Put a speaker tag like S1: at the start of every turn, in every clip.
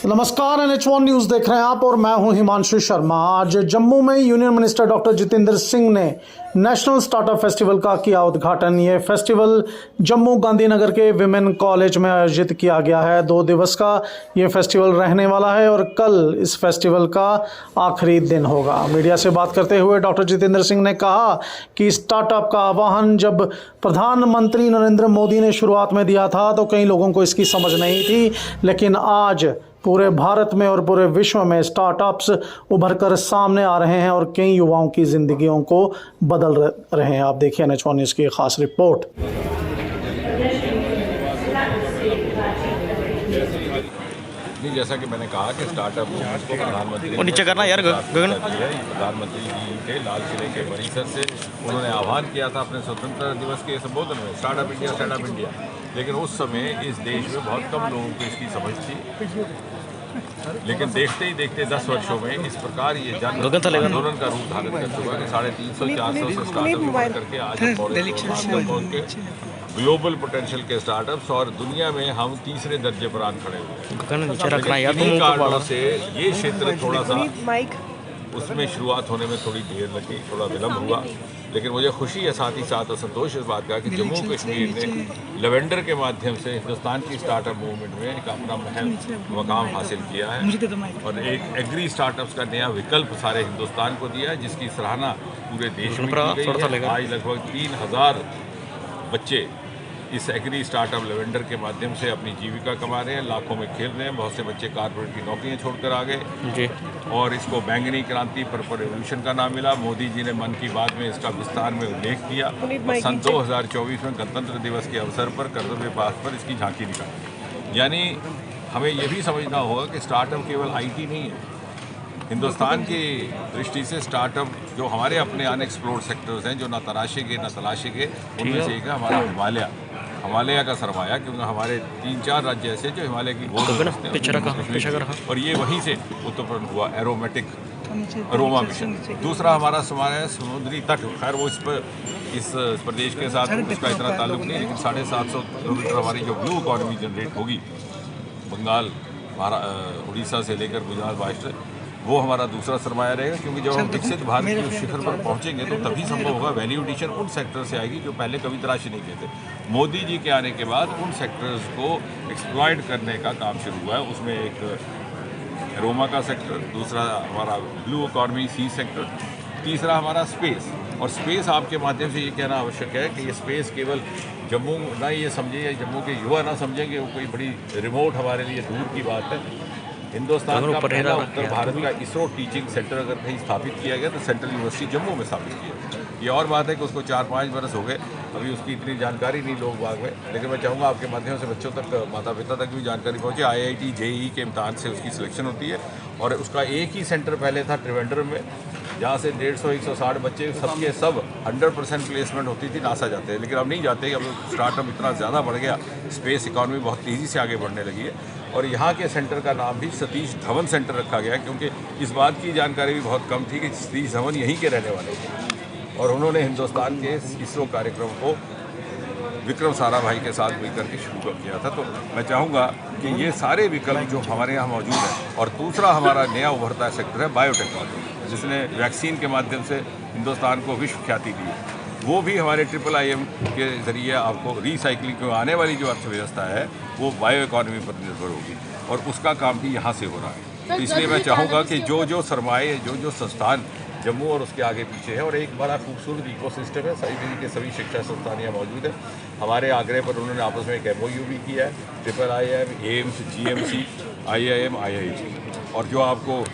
S1: नमस्कार, NH1 news देख रहे हैं आप और मैं हूं हिमांशु शर्मा। आज जम्मू में union minister doctor Jitendra Singh ने नेशनल स्टार्टअप फेस्टिवल का किया उद्घाटन। ये फेस्टिवल जम्मू गांधीनगर के विमेन कॉलेज में आयोजित किया गया है। 2 दिवस का ये फेस्टिवल रहने वाला है और कल इस फेस्टिवल का आखिरी दिन होगा। मीडिया से बात करते हुए डॉक्टर जितेंद्र सिंह ने कहा कि स्टार्टअप का आह्वान जब प्रधानमंत्री नरेंद्र मोदी ने शुरुआत में दिया था तो कई लोगों को इसकी समझ नहीं थी, लेकिन आज पूरे भारत में और पूरे विश्व में स्टार्टअप्स उभर कर सामने आ रहे हैं और कई युवाओं की जिंदगियों को बदल रहे हैं। आप देखिए NH1 न्यूज़ की खास रिपोर्ट।
S2: नहीं, जैसा कि मैंने कहा कि स्टार्टअप को प्रधानमंत्री
S3: वो नीचे करना यार गगन।
S2: प्रधानमंत्री जी के लाल किले के परिसर से उन्होंने आह्वान किया था अपने स्वतंत्रता दिवस के संबोधन में, स्टार्टअप इंडिया। लेकिन उस समय इस देश में बहुत कम लोगों को इसकी समझ थी, लेकिन देखते ही देखते 10 वर्षों में इस प्रकार ये जन आंदोलन का रूप धारण कर चुका है। 350-400 से स्टार्टअप करके आज हम पहुंच के ग्लोबल पोटेंशियल के स्टार्टअप्स और दुनिया में हम तीसरे दर्जे पर आन खड़े हुए हैं। इन्हीं कारणों से ये क्षेत्र थोड़ा सा उसमें शुरुआत होने में थोड़ी देर लगी, थोड़ा विलम्ब हुआ, लेकिन मुझे खुशी है साथ ही साथ और संतोष इस बात का कि जम्मू कश्मीर ने लेवेंडर के माध्यम से हिंदुस्तान की स्टार्टअप मूवमेंट में एक अपना मकाम हासिल किया है और एक एग्री स्टार्टअप्स का नया विकल्प सारे हिंदुस्तान को दिया है, जिसकी सराहना पूरे देश में की गई है। आज लगभग 3000 बच्चे इस एग्री स्टार्टअप लेवेंडर के माध्यम से अपनी जीविका कमा रहे हैं, लाखों में खेल रहे हैं। बहुत से बच्चे कारपोरेट की नौकरियां छोड़कर आ गए और इसको बैंगनी क्रांति पर्पल रेवोल्यूशन का नाम मिला। मोदी जी ने मन की बात में इसका विस्तार में उल्लेख किया और सन 2024 में गणतंत्र दिवस के अवसर पर कर्तव्य पाथ पर इसकी झांकी निकाली। यानी हमें ये भी समझना होगा कि स्टार्टअप केवल IT नहीं है। हिंदुस्तान की दृष्टि से स्टार्टअप जो हमारे अपने अनएक्सप्लोर्ड सेक्टर्स हैं, जो न तलाशे के उनमें से एक है हमारा हिमालय का सरमाया, क्योंकि हमारे 3-4 राज्य ऐसे जो हिमालय की गोद और ये वहीं से उत्पन्न हुआ अरोमा मिशन। दूसरा हमारा सरमाया समुद्री तट, खैर वो इस प्रदेश के साथ उसका इतना ताल्लुक नहीं, लेकिन 750 किलोमीटर हमारी जो ब्लू इकॉनमी जनरेट होगी बंगाल उड़ीसा से लेकर गुजरात महाराष्ट्र, वो हमारा दूसरा सरमाया रहेगा। क्योंकि जब हम विकसित भारत के उस शिखर पर पहुंचेंगे तो तभी संभव होगा वैल्यू एडिशन उन सेक्टर से आएगी जो पहले कभी तलाश नहीं किए थे। मोदी जी के आने के बाद उन सेक्टर्स को एक्सप्लॉइट करने का काम शुरू हुआ है। उसमें एक रोमा का सेक्टर, दूसरा हमारा ब्लू इकॉनमी सी सेक्टर, तीसरा हमारा स्पेस। और स्पेस आपके माध्यम से ये कहना आवश्यक है कि ये स्पेस केवल जम्मू ना ये समझे या जम्मू के युवा ना समझें कि वो कोई बड़ी रिमोट हमारे लिए दूर की बात है। हिंदुस्तान का पहला उत्तर भारत का इसरो टीचिंग सेंटर अगर कहीं स्थापित किया गया तो सेंट्रल यूनिवर्सिटी जम्मू में स्थापित किया। ये और बात है कि उसको 4-5 बरस हो गए, अभी उसकी इतनी जानकारी नहीं लोग बाग में, लेकिन मैं चाहूँगा आपके माध्यम से बच्चों तक, माता पिता तक भी जानकारी पहुँचे। IIT JEE के इम्तहान से उसकी सिलेक्शन होती है और उसका एक ही सेंटर पहले था त्रिवेंद्रम में, जहाँ से 150-160 बच्चे सबके सब 100% प्लेसमेंट होती थी, नासा जाते हैं। लेकिन अब नहीं जाते, अब स्टार्टअप इतना ज़्यादा बढ़ गया, स्पेस इकॉनमी बहुत तेज़ी से आगे बढ़ने लगी है। और यहाँ के सेंटर का नाम भी सतीश धवन सेंटर रखा गया है, क्योंकि इस बात की जानकारी भी बहुत कम थी कि सतीश धवन यहीं के रहने वाले थे और उन्होंने हिंदुस्तान के इसरो कार्यक्रम को विक्रम साराभाई के साथ मिलकर के शुरू किया था। तो मैं चाहूँगा कि ये सारे विकल्प जो हमारे यहाँ मौजूद हैं, और दूसरा हमारा नया उभरता सेक्टर है बायोटेक्नोलॉजी, जिसने वैक्सीन के माध्यम से हिंदुस्तान को विश्व ख्याति दी है। वो भी हमारे IIIM के ज़रिए आपको रिसाइकलिंग को आने वाली जो अर्थव्यवस्था है वो बायो इकॉनमी पर निर्भर होगी और उसका काम भी यहाँ से हो रहा है। तो इसलिए मैं चाहूँगा कि जो सरमाए, जो संस्थान जम्मू और उसके आगे पीछे है, और एक बड़ा खूबसूरत इकोसिस्टम है, सभी के सभी शिक्षा संस्थान यहाँ मौजूद है। हमारे आग्रह पर उन्होंने आपस में एक MOU भी किया है, IIIM, AIIMS, GMC, IIM, IIT। और जो आपको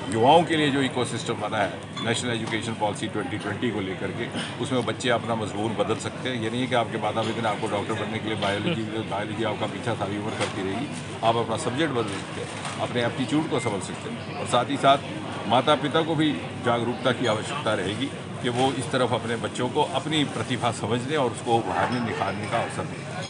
S2: युवाओं के लिए जो इकोसिस्टम बना है नेशनल एजुकेशन पॉलिसी 2020 को लेकर के, उसमें बच्चे अपना मजमून बदल सकते हैं। ये नहीं है कि आपके माता पिता ने आपको डॉक्टर बनने के लिए बायोलॉजी आपका पीछा सारी उम्र करती रहेगी। आप अपना सब्जेक्ट बदल सकते हैं, अपने एप्टीट्यूड को समझ सकते हैं, और साथ ही साथ माता पिता को भी जागरूकता की आवश्यकता रहेगी कि वो इस तरफ अपने बच्चों को अपनी प्रतिभा समझने और उसको उभारने निखारने का अवसर दें।